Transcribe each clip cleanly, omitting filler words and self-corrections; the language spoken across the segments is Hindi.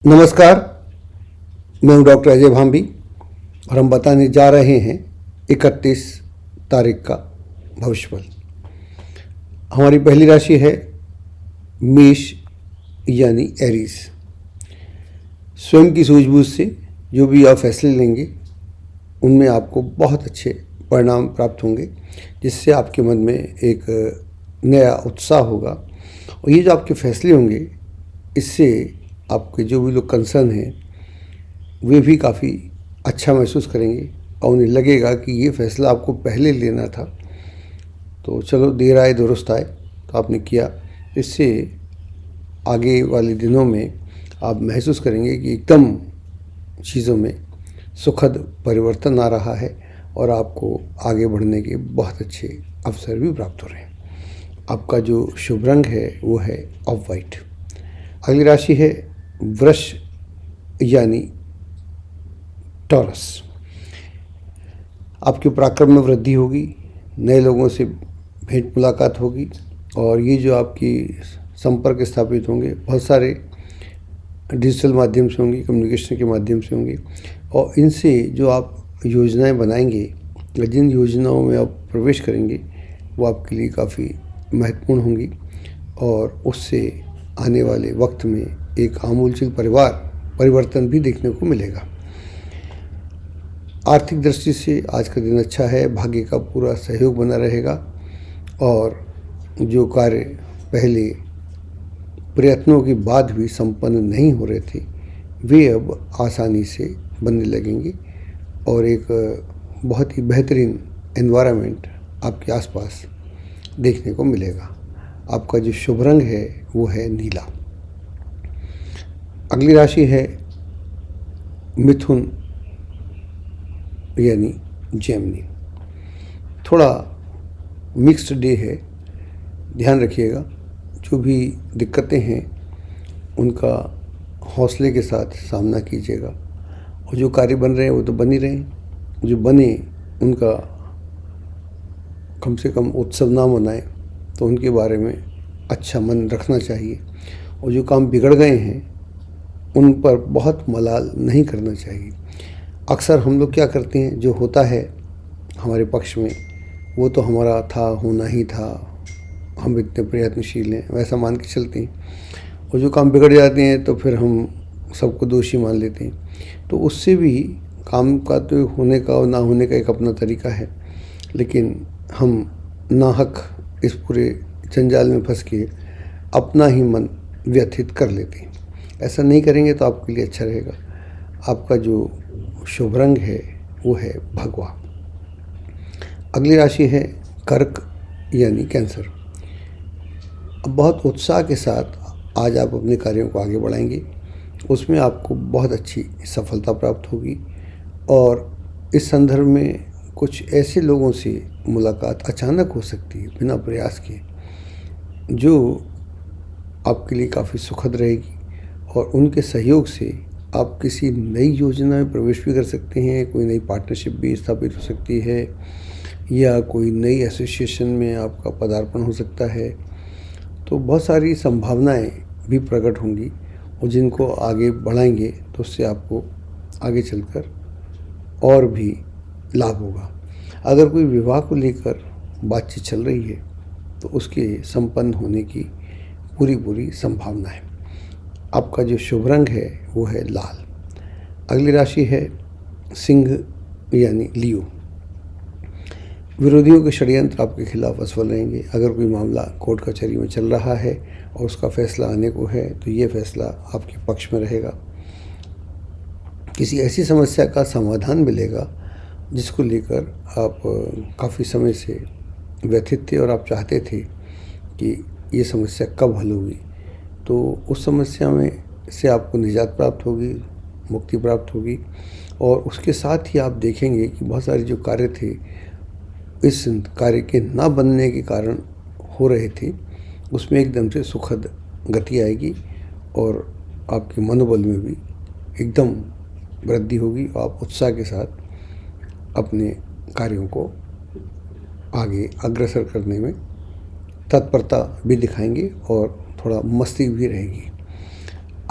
नमस्कार, मैं हूं डॉक्टर अजय भांबी और हम बताने जा रहे हैं 31 तारीख का भविष्यफल। हमारी पहली राशि है मेष यानी एरीज। स्वयं की सूझबूझ से जो भी आप फैसले लेंगे उनमें आपको बहुत अच्छे परिणाम प्राप्त होंगे, जिससे आपके मन में एक नया उत्साह होगा। और ये जो आपके फैसले होंगे, इससे आपके जो भी लोग कंसर्न हैं वे भी काफ़ी अच्छा महसूस करेंगे और उन्हें लगेगा कि ये फ़ैसला आपको पहले लेना था, तो चलो देर आए दुरुस्त आए, तो आपने किया। इससे आगे वाले दिनों में आप महसूस करेंगे कि एकदम चीज़ों में सुखद परिवर्तन आ रहा है और आपको आगे बढ़ने के बहुत अच्छे अवसर भी प्राप्त हो रहे हैं। आपका जो शुभ रंग है वो है ऑफ वाइट। अगली राशि है वृष यानी टॉरस। आपके पराक्रम में वृद्धि होगी, नए लोगों से भेंट मुलाकात होगी और ये जो आपकी संपर्क स्थापित होंगे बहुत सारे डिजिटल माध्यम से होंगे, कम्युनिकेशन के माध्यम से होंगे और इनसे जो आप योजनाएं बनाएंगे या जिन योजनाओं में आप प्रवेश करेंगे वो आपके लिए काफ़ी महत्वपूर्ण होंगी और उससे आने वाले वक्त में एक आमूलचूल परिवर्तन भी देखने को मिलेगा। आर्थिक दृष्टि से आज का दिन अच्छा है, भाग्य का पूरा सहयोग बना रहेगा और जो कार्य पहले प्रयत्नों के बाद भी संपन्न नहीं हो रहे थे वे अब आसानी से बनने लगेंगे और एक बहुत ही बेहतरीन एनवायरनमेंट आपके आसपास देखने को मिलेगा। आपका जो शुभ रंग है वो है नीला। अगली राशि है मिथुन यानी जेमिनी। थोड़ा मिक्स्ड डे है, ध्यान रखिएगा। जो भी दिक्कतें हैं उनका हौसले के साथ सामना कीजिएगा और जो कार्य बन रहे हैं वो तो बन ही रहे हैं, जो बने उनका कम से कम उत्सव ना मनाएं तो उनके बारे में अच्छा मन रखना चाहिए और जो काम बिगड़ गए हैं उन पर बहुत मलाल नहीं करना चाहिए। अक्सर हम लोग क्या करते हैं, जो होता है हमारे पक्ष में वो तो हमारा था, होना ही था, हम इतने प्रयत्नशील हैं, वैसा मान के चलते हैं और जो काम बिगड़ जाते हैं तो फिर हम सबको दोषी मान लेते हैं। तो उससे भी काम का तो होने का और ना होने का एक अपना तरीका है, लेकिन हम नाहक इस पूरे जंजाल में फंस के अपना ही मन व्यथित कर लेते हैं। ऐसा नहीं करेंगे तो आपके लिए अच्छा रहेगा। आपका जो शुभ रंग है वो है भगवा। अगली राशि है कर्क यानी कैंसर। अब बहुत उत्साह के साथ आज आप अपने कार्यों को आगे बढ़ाएंगे, उसमें आपको बहुत अच्छी सफलता प्राप्त होगी और इस संदर्भ में कुछ ऐसे लोगों से मुलाकात अचानक हो सकती है बिना प्रयास के, जो आपके लिए काफ़ी सुखद रहेगी और उनके सहयोग से आप किसी नई योजना में प्रवेश भी कर सकते हैं। कोई नई पार्टनरशिप भी स्थापित हो सकती है या कोई नई एसोसिएशन में आपका पदार्पण हो सकता है। तो बहुत सारी संभावनाएं भी प्रकट होंगी और जिनको आगे बढ़ाएंगे तो उससे आपको आगे चलकर और भी लाभ होगा। अगर कोई विवाह को लेकर बातचीत चल रही है तो उसके संपन्न होने की पूरी संभावना है। आपका जो शुभ रंग है वो है लाल। अगली राशि है सिंह यानी लियो। विरोधियों के षड्यंत्र आपके खिलाफ असफल रहेंगे। अगर कोई मामला कोर्ट कचहरी में चल रहा है और उसका फैसला आने को है तो ये फैसला आपके पक्ष में रहेगा। किसी ऐसी समस्या का समाधान मिलेगा जिसको लेकर आप काफ़ी समय से व्यथित थे और आप चाहते थे कि ये समस्या कब हल होगी, तो उस समस्या में से आपको निजात प्राप्त होगी, मुक्ति प्राप्त होगी और उसके साथ ही आप देखेंगे कि बहुत सारे जो कार्य थे इस कार्य के ना बनने के कारण हो रहे थे उसमें एकदम से सुखद गति आएगी और आपके मनोबल में भी एकदम वृद्धि होगी और आप उत्साह के साथ अपने कार्यों को आगे अग्रसर करने में तत्परता भी दिखाएंगे और थोड़ा मस्ती भी रहेगी।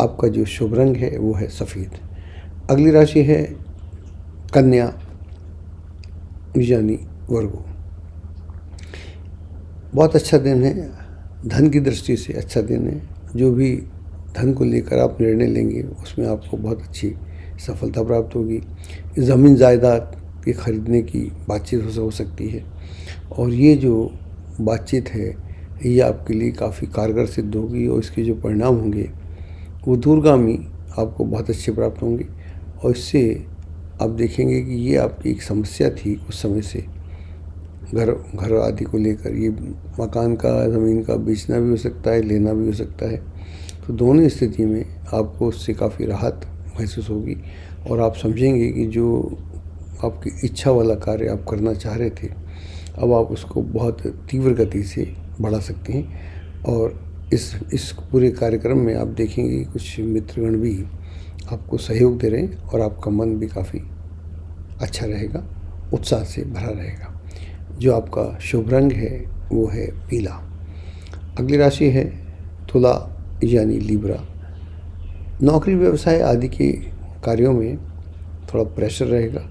आपका जो शुभ रंग है वो है सफ़ेद। अगली राशि है कन्या यानी वर्गो। बहुत अच्छा दिन है, धन की दृष्टि से अच्छा दिन है। जो भी धन को लेकर आप निर्णय लेंगे उसमें आपको बहुत अच्छी सफलता प्राप्त होगी। ज़मीन जायदाद के खरीदने की बातचीत हो सकती है और ये जो बातचीत है ये आपके लिए काफ़ी कारगर सिद्ध होगी और इसके जो परिणाम होंगे वो दूरगामी आपको बहुत अच्छे प्राप्त होंगे। और इससे आप देखेंगे कि ये आपकी एक समस्या थी कुछ समय से, घर आदि को लेकर, ये मकान का, ज़मीन का बेचना भी हो सकता है, लेना भी हो सकता है। तो दोनों स्थिति में आपको उससे काफ़ी राहत महसूस होगी और आप समझेंगे कि जो आपकी इच्छा वाला कार्य आप करना चाह रहे थे अब आप उसको बहुत तीव्र गति से बढ़ा सकते हैं। और इस पूरे कार्यक्रम में आप देखेंगे कुछ मित्रगण भी आपको सहयोग दे रहे हैं और आपका मन भी काफ़ी अच्छा रहेगा, उत्साह से भरा रहेगा। जो आपका शुभ रंग है वो है पीला। अगली राशि है तुला यानी लिब्रा। नौकरी व्यवसाय आदि के कार्यों में थोड़ा प्रेशर रहेगा,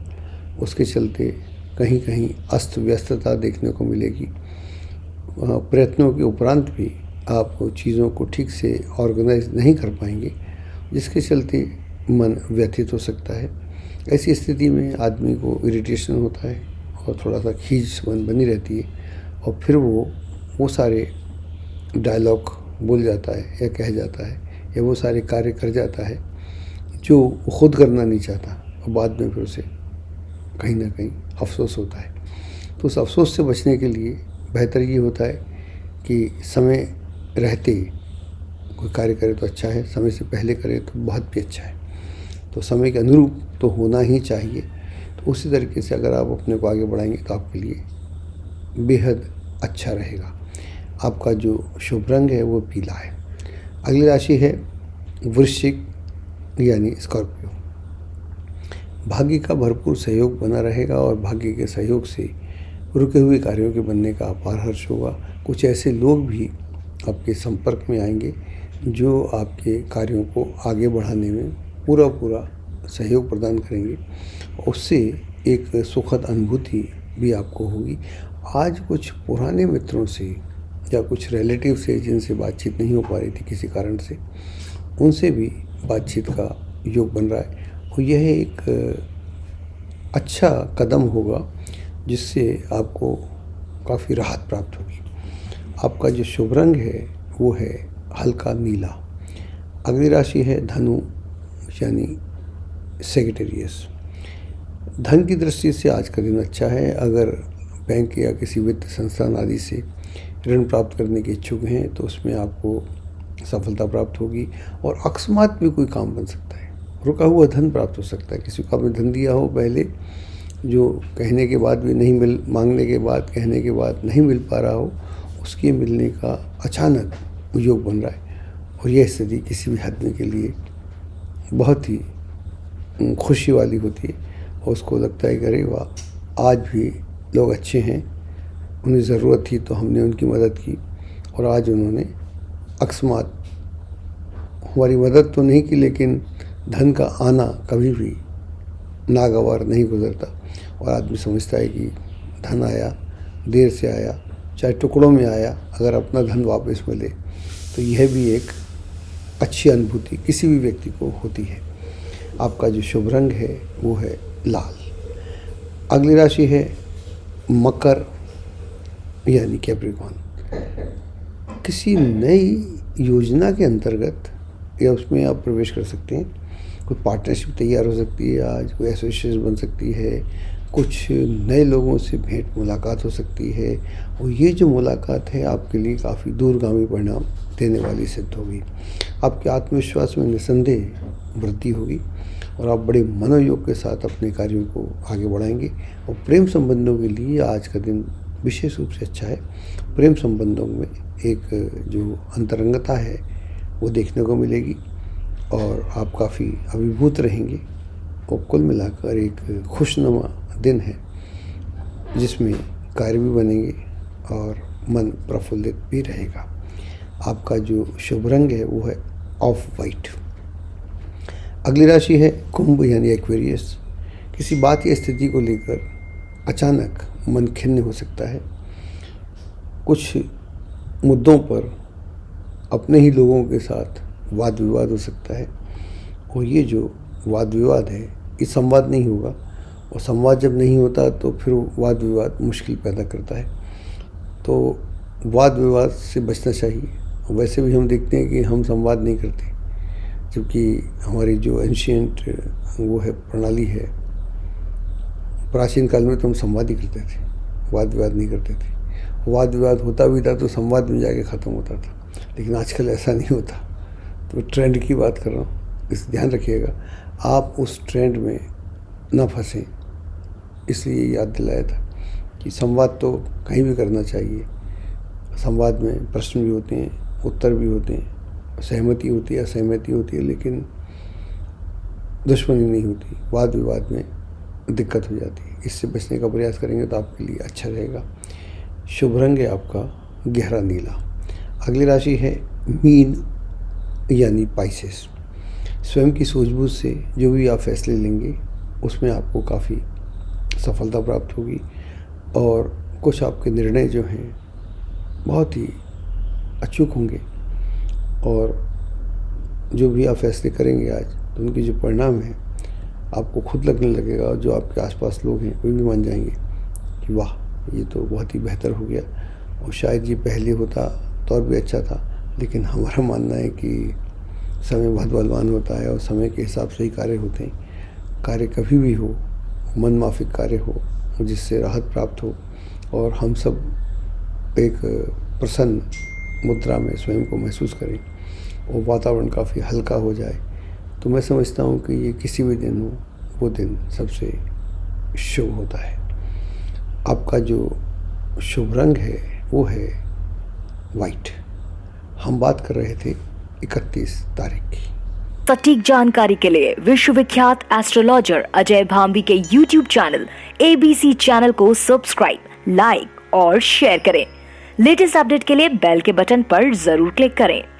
उसके चलते कहीं कहीं अस्त व्यस्तता देखने को मिलेगी। प्रयत्नों के उपरांत भी आप चीज़ों को ठीक से ऑर्गेनाइज नहीं कर पाएंगे, जिसके चलते मन व्यथित हो सकता है। ऐसी स्थिति में आदमी को इरिटेशन होता है और थोड़ा सा खींच मन बनी रहती है और फिर वो सारे डायलॉग बोल जाता है या कह जाता है या वो सारे कार्य कर जाता है जो वो खुद करना नहीं चाहता और बाद में फिर उसे कहीं ना कहीं अफसोस होता है। तो उस अफसोस से बचने के लिए बेहतर ये होता है कि समय रहते कोई कार्य करे तो अच्छा है, समय से पहले करे तो बहुत भी अच्छा है। तो समय के अनुरूप तो होना ही चाहिए। तो उसी तरीके से अगर आप अपने को आगे बढ़ाएंगे तो आपके लिए बेहद अच्छा रहेगा। आपका जो शुभ रंग है वो पीला है। अगली राशि है वृश्चिक यानी स्कॉर्पियो। भाग्य का भरपूर सहयोग बना रहेगा और भाग्य के सहयोग से रुके हुए कार्यों के बनने का अपार हर्ष होगा। कुछ ऐसे लोग भी आपके संपर्क में आएंगे जो आपके कार्यों को आगे बढ़ाने में पूरा सहयोग प्रदान करेंगे। उससे एक सुखद अनुभूति भी आपको होगी। आज कुछ पुराने मित्रों से या कुछ रिलेटिव से जिनसे बातचीत नहीं हो पा रही थी किसी कारण से, उनसे भी बातचीत का योग बन रहा है और यह एक अच्छा कदम होगा जिससे आपको काफ़ी राहत प्राप्त होगी। आपका जो शुभ रंग है वो है हल्का नीला। अगली राशि है धनु यानी सेजिटेरियस। धन की दृष्टि से आज का दिन अच्छा है। अगर बैंक या किसी वित्त संस्थान आदि से ऋण प्राप्त करने के इच्छुक हैं तो उसमें आपको सफलता प्राप्त होगी और अकस्मात भी कोई काम बन सकता है। रुका हुआ धन प्राप्त हो सकता है। किसी को आपने धन दिया हो पहले जो कहने के बाद भी नहीं मांगने के बाद कहने के बाद नहीं मिल पा रहा हो, उसके मिलने का अचानक योग बन रहा है और यह स्थिति किसी भी आदमी के लिए बहुत ही खुशी वाली होती है और उसको लगता है कि अरे वाह, आज भी लोग अच्छे हैं, उन्हें ज़रूरत थी तो हमने उनकी मदद की और आज उन्होंने अकस्मात हमारी मदद तो नहीं की, लेकिन धन का आना कभी भी नागवार नहीं गुजरता और आदमी समझता है कि धन आया, देर से आया, चाहे टुकड़ों में आया, अगर अपना धन वापस मिले तो यह भी एक अच्छी अनुभूति किसी भी व्यक्ति को होती है। आपका जो शुभ रंग है वो है लाल। अगली राशि है मकर यानी कैप्रिकॉर्न। किसी नई योजना के अंतर्गत या उसमें आप प्रवेश कर सकते हैं। कोई पार्टनरशिप तैयार हो सकती है, आज कोई एसोसिएशन बन सकती है, कुछ नए लोगों से भेंट मुलाकात हो सकती है और ये जो मुलाकात है आपके लिए काफ़ी दूरगामी परिणाम देने वाली सिद्ध होगी। आपके आत्मविश्वास में निसंदेह वृद्धि होगी और आप बड़े मनोयोग के साथ अपने कार्यों को आगे बढ़ाएंगे और प्रेम संबंधों के लिए आज का दिन विशेष रूप से अच्छा है। प्रेम संबंधों में एक जो अंतरंगता है वो देखने को मिलेगी और आप काफ़ी अभिभूत रहेंगे और कुल मिलाकर एक खुशनुमा दिन है जिसमें कार्य भी बनेंगे और मन प्रफुल्लित भी रहेगा। आपका जो शुभ रंग है वो है ऑफ वाइट। अगली राशि है कुंभ यानी एक्वेरियस। किसी बात या स्थिति को लेकर अचानक मन खिन्न हो सकता है। कुछ मुद्दों पर अपने ही लोगों के साथ वाद विवाद हो सकता है, और ये जो वाद विवाद है ये संवाद नहीं होगा, और संवाद जब नहीं होता तो फिर वाद विवाद मुश्किल पैदा करता है। तो वाद विवाद से बचना चाहिए। वैसे भी हम देखते हैं कि हम संवाद नहीं करते, जबकि हमारी जो एंशियंट वो है प्रणाली है, प्राचीन काल में तो हम संवाद ही करते थे, वाद विवाद नहीं करते थे। वाद विवाद होता भी था तो संवाद में जाके ख़त्म होता था, लेकिन आजकल ऐसा नहीं होता। तो ट्रेंड की बात कर रहा हूँ, इस ध्यान रखिएगा आप उस ट्रेंड में ना फंसें। इसलिए याद दिलाया था कि संवाद तो कहीं भी करना चाहिए। संवाद में प्रश्न भी होते हैं, उत्तर भी होते हैं, सहमति होती है, असहमति होती है, लेकिन दुश्मनी नहीं होती। वाद विवाद में दिक्कत हो जाती है। इससे बचने का प्रयास करेंगे तो आपके लिए अच्छा रहेगा। शुभ रंग है आपका गहरा नीला। अगली राशि है मीन यानी पाइसेस। स्वयं की सूझबूझ से जो भी आप फैसले लेंगे उसमें आपको काफ़ी सफलता प्राप्त होगी, और कुछ आपके निर्णय जो हैं बहुत ही अचूक होंगे, और जो भी आप फैसले करेंगे आज तो उनके जो परिणाम हैं आपको खुद लगने लगेगा, और जो आपके आसपास लोग हैं वे भी मान जाएंगे कि वाह ये तो बहुत ही बेहतर हो गया, और शायद ये पहले होता तो और भी अच्छा था। लेकिन हमारा मानना है कि समय बहुत बलवान होता है, और समय के हिसाब से ही कार्य होते हैं। कार्य कभी भी हो, मन माफिक कार्य हो जिससे राहत प्राप्त हो, और हम सब एक प्रसन्न मुद्रा में स्वयं को महसूस करें, और वातावरण काफ़ी हल्का हो जाए, तो मैं समझता हूँ कि ये किसी भी दिन हो वो दिन सबसे शुभ होता है। आपका जो शुभ रंग है वो है वाइट। हम बात कर रहे थे 31 तारीख की। सटीक जानकारी के लिए विश्वविख्यात एस्ट्रोलॉजर अजय भांबी के YouTube चैनल ABC चैनल को सब्सक्राइब, लाइक और शेयर करें। लेटेस्ट अपडेट के लिए बेल के बटन पर जरूर क्लिक करें।